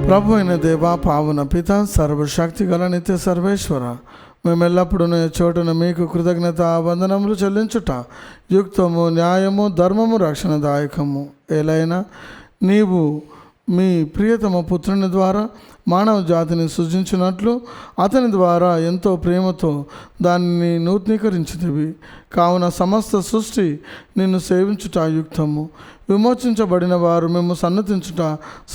Speaker 3: ప్రభు అయిన దేవా, పావన పిత, సర్వశక్తి గల నిత్య సర్వేశ్వర, మేము ఎల్లప్పుడూ చోటున మీకు కృతజ్ఞత వందనములు చెల్లించుట యుక్తము, న్యాయము, ధర్మము, రక్షణదాయకము. ఏలైనా నీవు మీ ప్రియతమ పుత్రుని ద్వారా మానవ జాతిని సృజించినట్లు అతని ద్వారా ఎంతో ప్రేమతో దానిని నూతనీకరించితివి. కావున సమస్త సృష్టి నిన్ను సేవించుట యుక్తము, విమోచించబడిన వారు మేము సన్నతించుట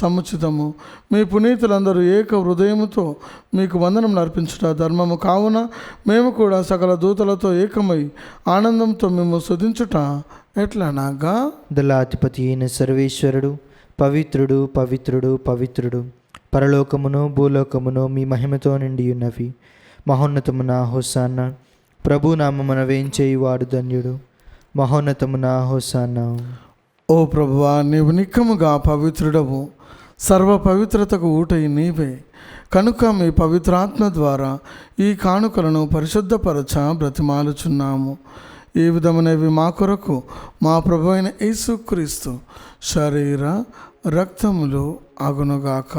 Speaker 3: సముచితము. మీ పునీతులందరూ ఏక హృదయముతో మీకు వందనం అర్పించుట ధర్మము. కావున మేము కూడా సకల దూతలతో ఏకమై ఆనందంతో మేము స్తుతించుట ఎట్లనగా,
Speaker 1: దళాధిపతి అయిన సర్వేశ్వరుడు పవిత్రుడు, పవిత్రుడు, పవిత్రుడు, పరలోకమును భూలోకమును మీ మహిమతో నిండి ఉన్నవి. మహోన్నతమున హోసాన్న. ప్రభు నామమున వేంచేయువాడు ధన్యుడు. మహోన్నతమున హోసాన్న.
Speaker 3: ఓ ప్రభువా, నీవు నిక్కముగా పవిత్రుడవు, సర్వ పవిత్రతకు ఊటై నీవే. కనుక మీ పవిత్రాత్మ ద్వారా ఈ కానుకలను పరిశుద్ధపరచ బ్రతిమాలుచున్నాము. ఈ విధమునవి మా కొరకు మా ప్రభు అయిన యేసుక్రీస్తు శరీర రక్తములు అగునుగాక.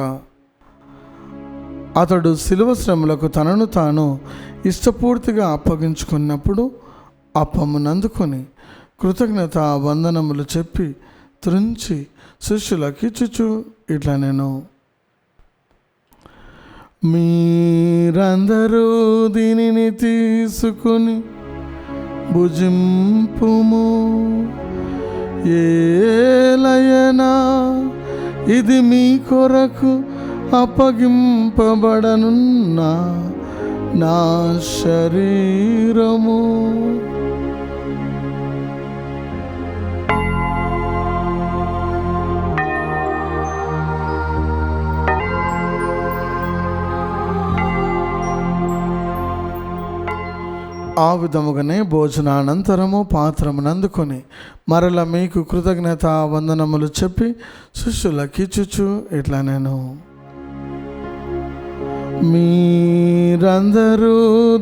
Speaker 3: అతడు శిలువ శ్రమలకు తనను తాను ఇష్టపూర్తిగా అప్పగించుకున్నప్పుడు అప్పమునందుకొని కృతజ్ఞత వందనములు చెప్పి త్రుంచి శిష్యులకిచ్చుచు ఇట్లా నేను, మీరందరూ దీనిని తీసుకుని భుజింపుము. ఏలయనా ఇది మీ కొరకు అప్పగింపబడనున్న నా శరీరము. ఆ విధముగానే భోజనానంతరము పాత్రమునందుకొని మరల మీకు కృతజ్ఞత వందనములు చెప్పి శిష్యులకిచ్చుచు ఇట్లా నేను, మీరందరూ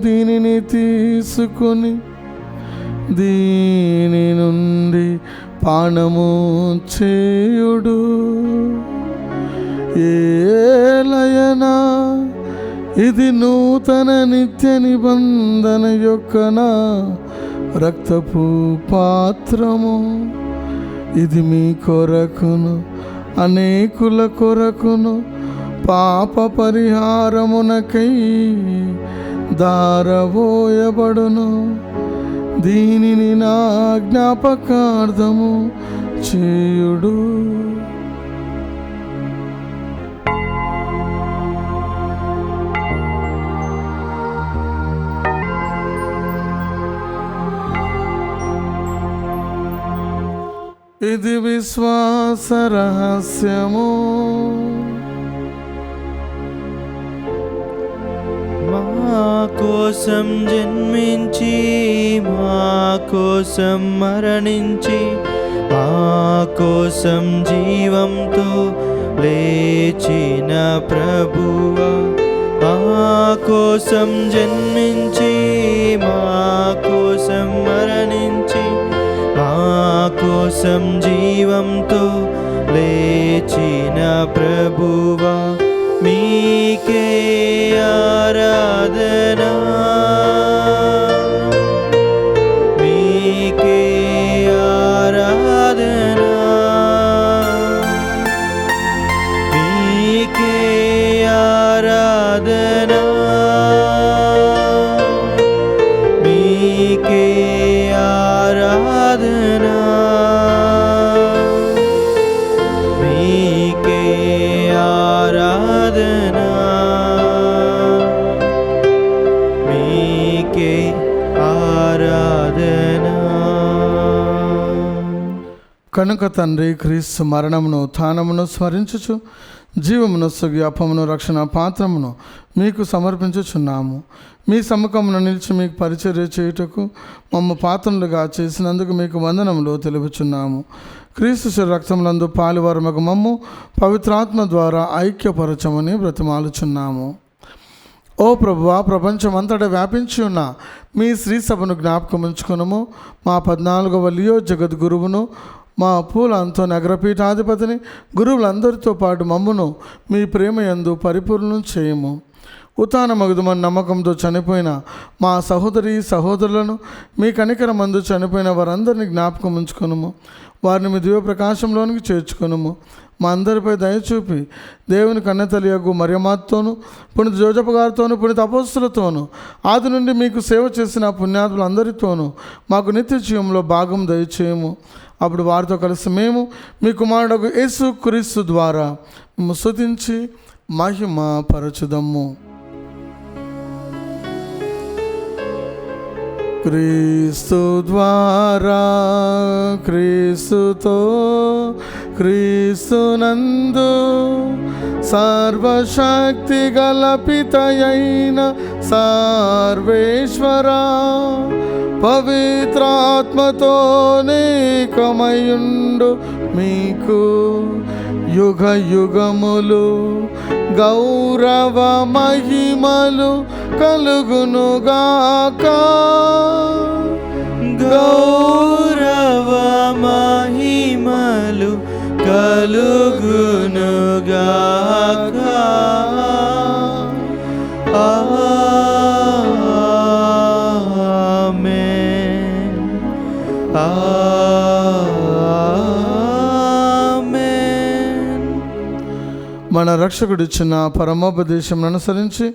Speaker 3: దీనిని తీసుకొని దీని నుండి పానము చేయుడు. ఏలయనా ఇది నూతన నిత్య నిబంధన యొక్క నా రక్తపు పాత్రము. ఇది మీ కొరకును అనేకుల కొరకును పాప పరిహారమునకై దారవోయబడును. దీనిని నా జ్ఞాపకార్థము చేయుడు. ఇది విశ్వాస రహస్యము.
Speaker 1: మా కోసం జన్మించి మా కోసం మరణించి మా కోసం జీవంతో లేచిన ప్రభువా, మా కోసం జన్మించి మా కోసం మరణించి మా కోసం జీవంతో లేచిన ప్రభువా, మీకే ఆరాధనా, మీకే ఆరాధనా.
Speaker 3: కనుక తండ్రి, క్రీస్తు మరణమును ఉత్థానమును స్మరించుచు జీవమును జ్ఞాపమును రక్షణ పాత్రమును మీకు సమర్పించుచున్నాము. మీ సముఖమును నిలిచి మీకు పరిచర్య చేయుటకు మమ్మ పాత్రలుగా చేసినందుకు మీకు వందనములు తెలుపుచున్నాము. క్రీస్తు శరీర రక్తములందు పాలువారమగు మమ్ము పవిత్రాత్మ ద్వారా ఐక్యపరచమని బ్రతిమాలుచున్నాము. ఓ ప్రభువా, ప్రపంచమంతటా వ్యాపించి ఉన్న మీ శ్రీ సభను జ్ఞాపకం ఉంచుకొనుము. మా 14వ లియో జగద్గురువును, మా పూల అంతోని అగ్రపీఠాధిపతిని, గురువులందరితో పాటు మమ్మును మీ ప్రేమ యందు పరిపూర్ణం చేయము. ఉత్థానమగుదుమని నమ్మకంతో చనిపోయిన మా సహోదరి సహోదరులను, మీ కనికరమందు చనిపోయిన వారందరినీ జ్ఞాపకం ఉంచుకొనుము. వారిని మీ దివ్య ప్రకాశంలోనికి చేర్చుకొనుము. మా అందరిపై దయచూపి దేవుని కన్నెతలియగు మరియమాతోను, పునీత జోజప్ప గారితోను, పునీత అపోస్తులతోను, ఆది నుండి మీకు సేవ చేసిన పుణ్యాత్ములందరితోనూ మాకు నిత్య జీవంలో భాగం దయచేయము. అప్పుడు వారితో కలిసి మేము మీ కుమారుడు యేసు క్రీస్తు ద్వారా మేము స్తుతించి మహిమ పరచుదము. క్రీస్తు ద్వారా, క్రీస్తుతో, క్రీస్తునందు సర్వశక్తి గల పితయైన సర్వేశ్వరా, పవిత్రాత్మతో నేకమయుండు మీకు యుగ యుగములు గౌరవ మహిమలు కలుగునుగాక.
Speaker 1: గౌరవ మహిమలు కలుగునుగాక. ఆమేన్. ఆమేన్.
Speaker 3: మన రక్షకుడిచ్చిన పరమోపదేశం అనుసరించి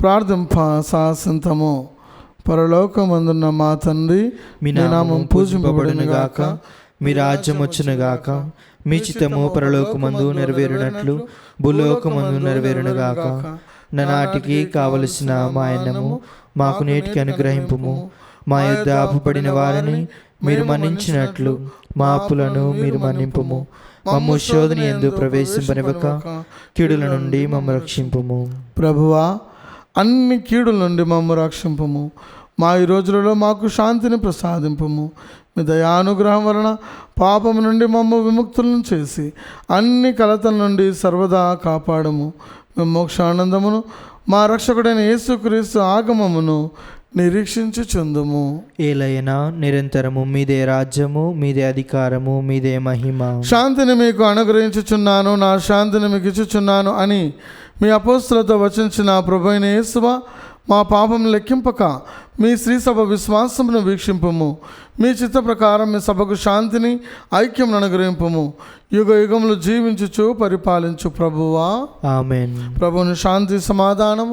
Speaker 3: ప్రార్థింప సాసంతము. పరలోకమందున్న మా తండ్రి,
Speaker 1: మీ నామం పూజింపబడునుగాక, మీ రాజ్యం వచ్చునుగాక, మీ చిత్తము పరలోకమందు నెరవేరునట్లు భూలోకమందు నెరవేరునుగాక. నానాటికి కావలసిన మా అన్నము మాకు నేటికి అనుగ్రహింపుము. మా యొద్ద అప్పుపడిన వారిని మీరు మన్నించినట్లు మా అప్పులను మీరు మన్నింపుము. మమ్ము శోధన యందు ప్రవేశింపనివ్వక కీడుల నుండి మమ్ము రక్షింపుము.
Speaker 3: ప్రభువా, అన్ని కీడుల నుండి మమ్ము రక్షింపుము. మా ఈ రోజులలో మాకు శాంతిని ప్రసాదింపుము. మీ దయానుగ్రహం వలన పాపము నుండి మమ్ము విముక్తులను చేసి అన్ని కలతల నుండి సర్వదా కాపాడము. మేము మోక్షానందమును మా రక్షకుడైన యేసుక్రీస్తు ఆగమమును నిరీక్షించుచుందుము.
Speaker 1: ఏలైనా నిరంతరము మీదే రాజ్యము, మీదే అధికారము, మీదే మహిమ.
Speaker 3: శాంతిని మీకు అనుగ్రహించుచున్నాను, నా శాంతిని మీకు ఇచ్చుచున్నాను అని మీ అపోస్తులతో వచించిన ప్రభువైన యేసువా, మా పాపం లెక్కింపక మీ శ్రీ సభ విశ్వాసమును వీక్షింపము. మీ చిత్త ప్రకారం మీ సభకు శాంతిని ఐక్యం అనుగ్రహింపము. యుగ యుగములు జీవించుచు పరిపాలించు ప్రభువా.
Speaker 1: ఆమేన్.
Speaker 3: ప్రభువుని శాంతి సమాధానం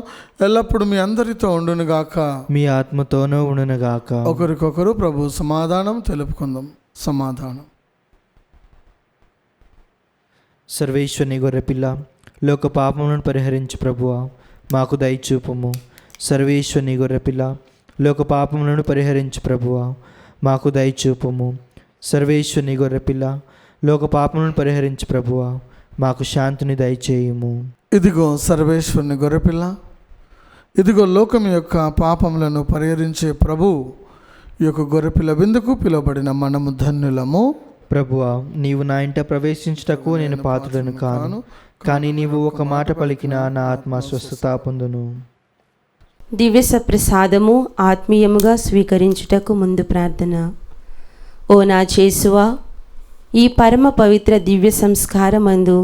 Speaker 3: ఎల్లప్పుడూ మీ అందరితో ఉండునుగాక,
Speaker 1: మీ ఆత్మతోనూ ఉండునుగాక.
Speaker 3: ఒకరికొకరు ప్రభు సమాధానం తెలుపుకుందాం. సమాధానం.
Speaker 1: సర్వేశ్వరుని గొర్రెపిల్ల, లోక పాపములను పరిహరించు ప్రభువా, మాకు దయచూపుము. సర్వేశ్వరుని గొర్రెపిల్ల, లోక పాపములను పరిహరించు ప్రభువా, మాకు దయచూపుము. సర్వేశ్వరుని గొర్రెపిల్ల, లోక పాపములను పరిహరించు ప్రభువా, మాకు శాంతిని దయచేయుము.
Speaker 3: ఇదిగో సర్వేశ్వరుని గొర్రెపిల్ల, ఇదిగో లోకం యొక్క పాపములను పరిహరించే ప్రభు ఈ యొక్క గొర్రెపిల్ల విందుకు పిలువబడిన మనము ధన్యులము.
Speaker 1: ప్రభువా, నీవు నా ఇంట ప్రవేశించుటకు నేను పాత్రుడను కాను, కానీ నీవు ఒక మాట పలికిన నా ఆత్మ స్వస్థత పొందును.
Speaker 2: దివ్య సప్రసాదము ఆత్మీయముగా స్వీకరించుటకు ముందు ప్రార్థన. ఓ నా యేసువా, ఈ పరమ పవిత్ర దివ్య సంస్కారమందు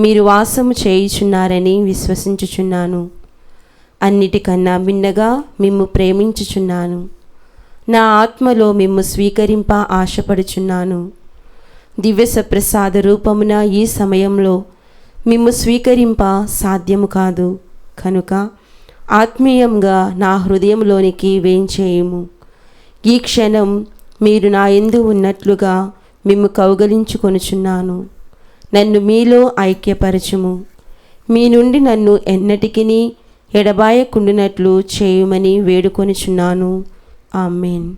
Speaker 2: మీరు వాసము చేయుచున్నారని విశ్వసించుచున్నాను. అన్నిటికన్నా భిన్నగా మిమ్ము ప్రేమించుచున్నాను. నా ఆత్మలో మిమ్ము స్వీకరింప ఆశపడుచున్నాను. దివ్య సప్రసాద రూపమున ఈ సమయంలో మిమ్ము స్వీకరింప సాధ్యము కాదు కనుక ఆత్మీయంగా నా హృదయంలోనికి వేంచేయుము. ఈ క్షణం మీరు నా యందు ఉన్నట్లుగా మిమ్ము కౌగలించుకొనుచున్నాను. నన్ను మీలో ఐక్యపరచుము. మీ నుండి నన్ను ఎన్నటికిని ఎడబాయకుండునట్లు చేయుమని వేడుకొనుచున్నాను. ఆమేన్.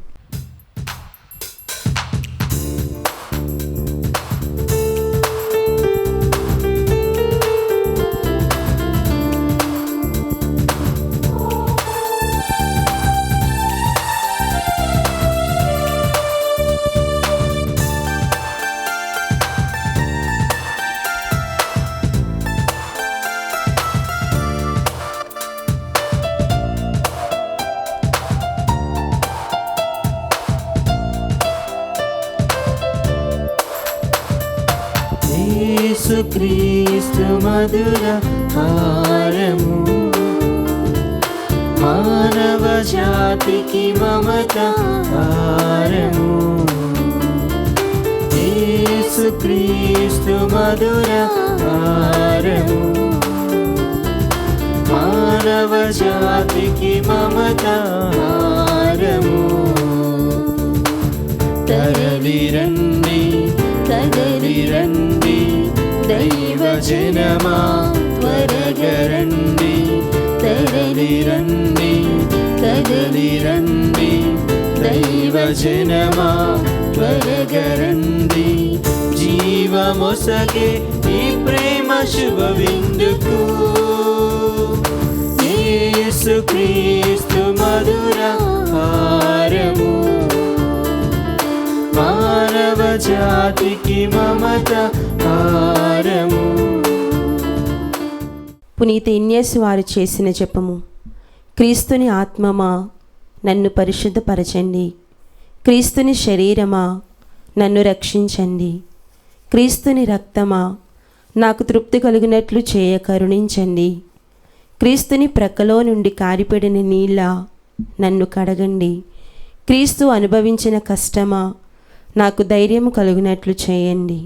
Speaker 1: యేసుక్రీస్తు మధుర హారము మానవ జాతికి మమత హారము యేసుక్రీస్తు మధుర హారము మానవ జాతికి మమత హారము తరలి రండి కదలి రండి దైవ జనమా త్వరగా రండి తరలి రండి కదలి రండి దైవ జనమా త్వరగా రండి జీవమొసగే ఈ ప్రేమ శుభ విందుకు యేసుక్రీస్తు మధుర హారము మానవ జాతికి మమత హారము.
Speaker 4: పునీత ఇన్యేసు వారు చేసిన జపము. క్రీస్తుని ఆత్మమా నన్ను పరిశుద్ధపరచండి, క్రీస్తుని శరీరమా నన్ను రక్షించండి, క్రీస్తుని రక్తమా నాకు తృప్తి కలిగినట్లు చేయ కరుణించండి, క్రీస్తుని ప్రక్కలో నుండి కారిపడిన నీళ్ళ నన్ను కడగండి, క్రీస్తు అనుభవించిన కష్టమా నాకు ధైర్యము కలుగునట్లు చేయండి.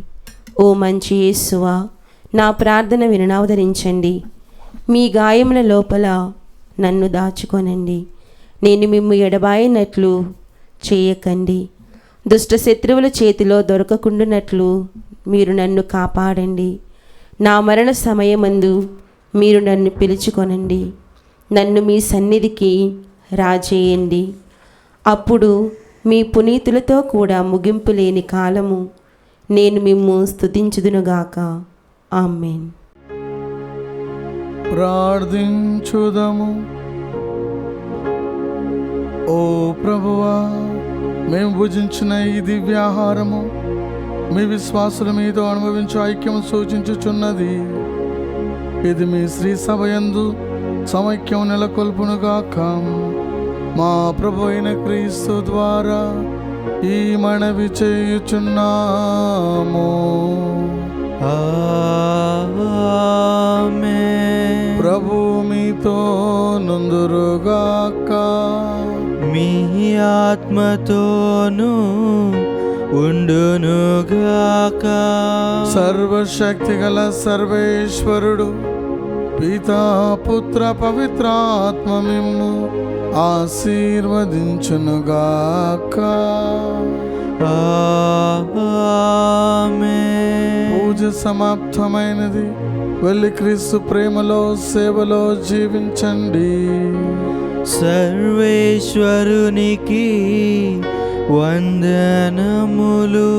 Speaker 4: ఓ మంచి యేసువా నా ప్రార్థన వినవదరించండి, మీ గాయముల లోపల నన్ను దాచుకొనండి, నేను మిమ్ము ఎడబాయినట్లు చేయకండి, దుష్ట శత్రువుల చేతిలో దొరకకుండునట్లు మీరు నన్ను కాపాడండి, నా మరణ సమయమందు మీరు నన్ను పిలుచుకొనండి, నన్ను మీ సన్నిధికి రాజేయండి. అప్పుడు మీ పునీతులతో కూడా ముగింపు లేని కాలము నేను మిమ్ము స్తుతించుదునుగాక. ఆమేన్.
Speaker 3: ప్రార్థించుదము. ఓ ప్రభువా, మేము భుజించిన ఈ దివ్యాహారము మీ విశ్వాసుల మీద అనుభవించు ఐక్యము సూచించుచున్నది. ఇది మీ శ్రీ సభయందు సమైక్యం నెలకొల్పునుగాక. మా ప్రభు అయిన క్రీస్తు ద్వారా ఈ మనవి చేయుచున్నాము.
Speaker 1: ఆమేన్.
Speaker 3: ప్రభు మీతో నుందురుగాక.
Speaker 1: మీ ఆత్మతోను ఉండునుగాక.
Speaker 3: సర్వశక్తి గల సర్వేశ్వరుడు పితా పుత్ర పవిత్రాత్మ మిమ్ము ఆశీర్వదించునుగాక.
Speaker 1: ఆమేన్.
Speaker 3: పూజ సమాప్తమైనది. వెళ్ళి క్రీస్తు ప్రేమలో సేవలో జీవించండి.
Speaker 1: సర్వేశ్వరునికి వందనములు.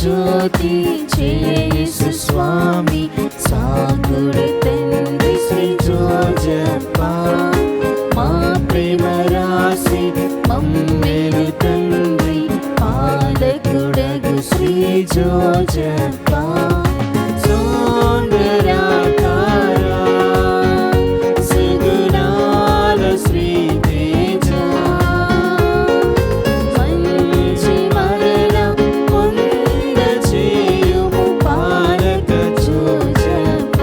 Speaker 2: జ్యోతి యేసు స్వామి సాకుడి తండ్రి శ్రీ జోజప్ప మా ప్రేమ రాసి మమ్మేలు తండ్రి పాలకుడగు శ్రీ జోజప్ప సోందరాకారా సుగుణాల శ్రీ తేజ మంచి మరణ పొంద చేయుము పాలక జోజప్ప.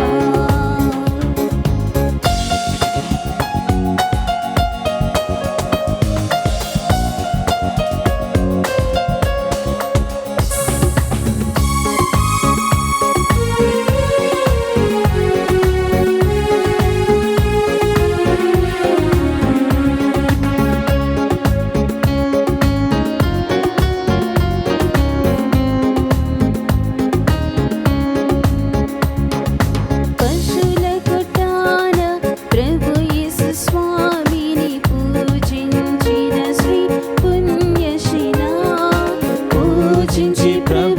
Speaker 2: పశుల కొట్టాన ప్రభు యేసు స్వామిని పూజించిన శ్రీ పుణ్యశీల పూజించి ప్రభు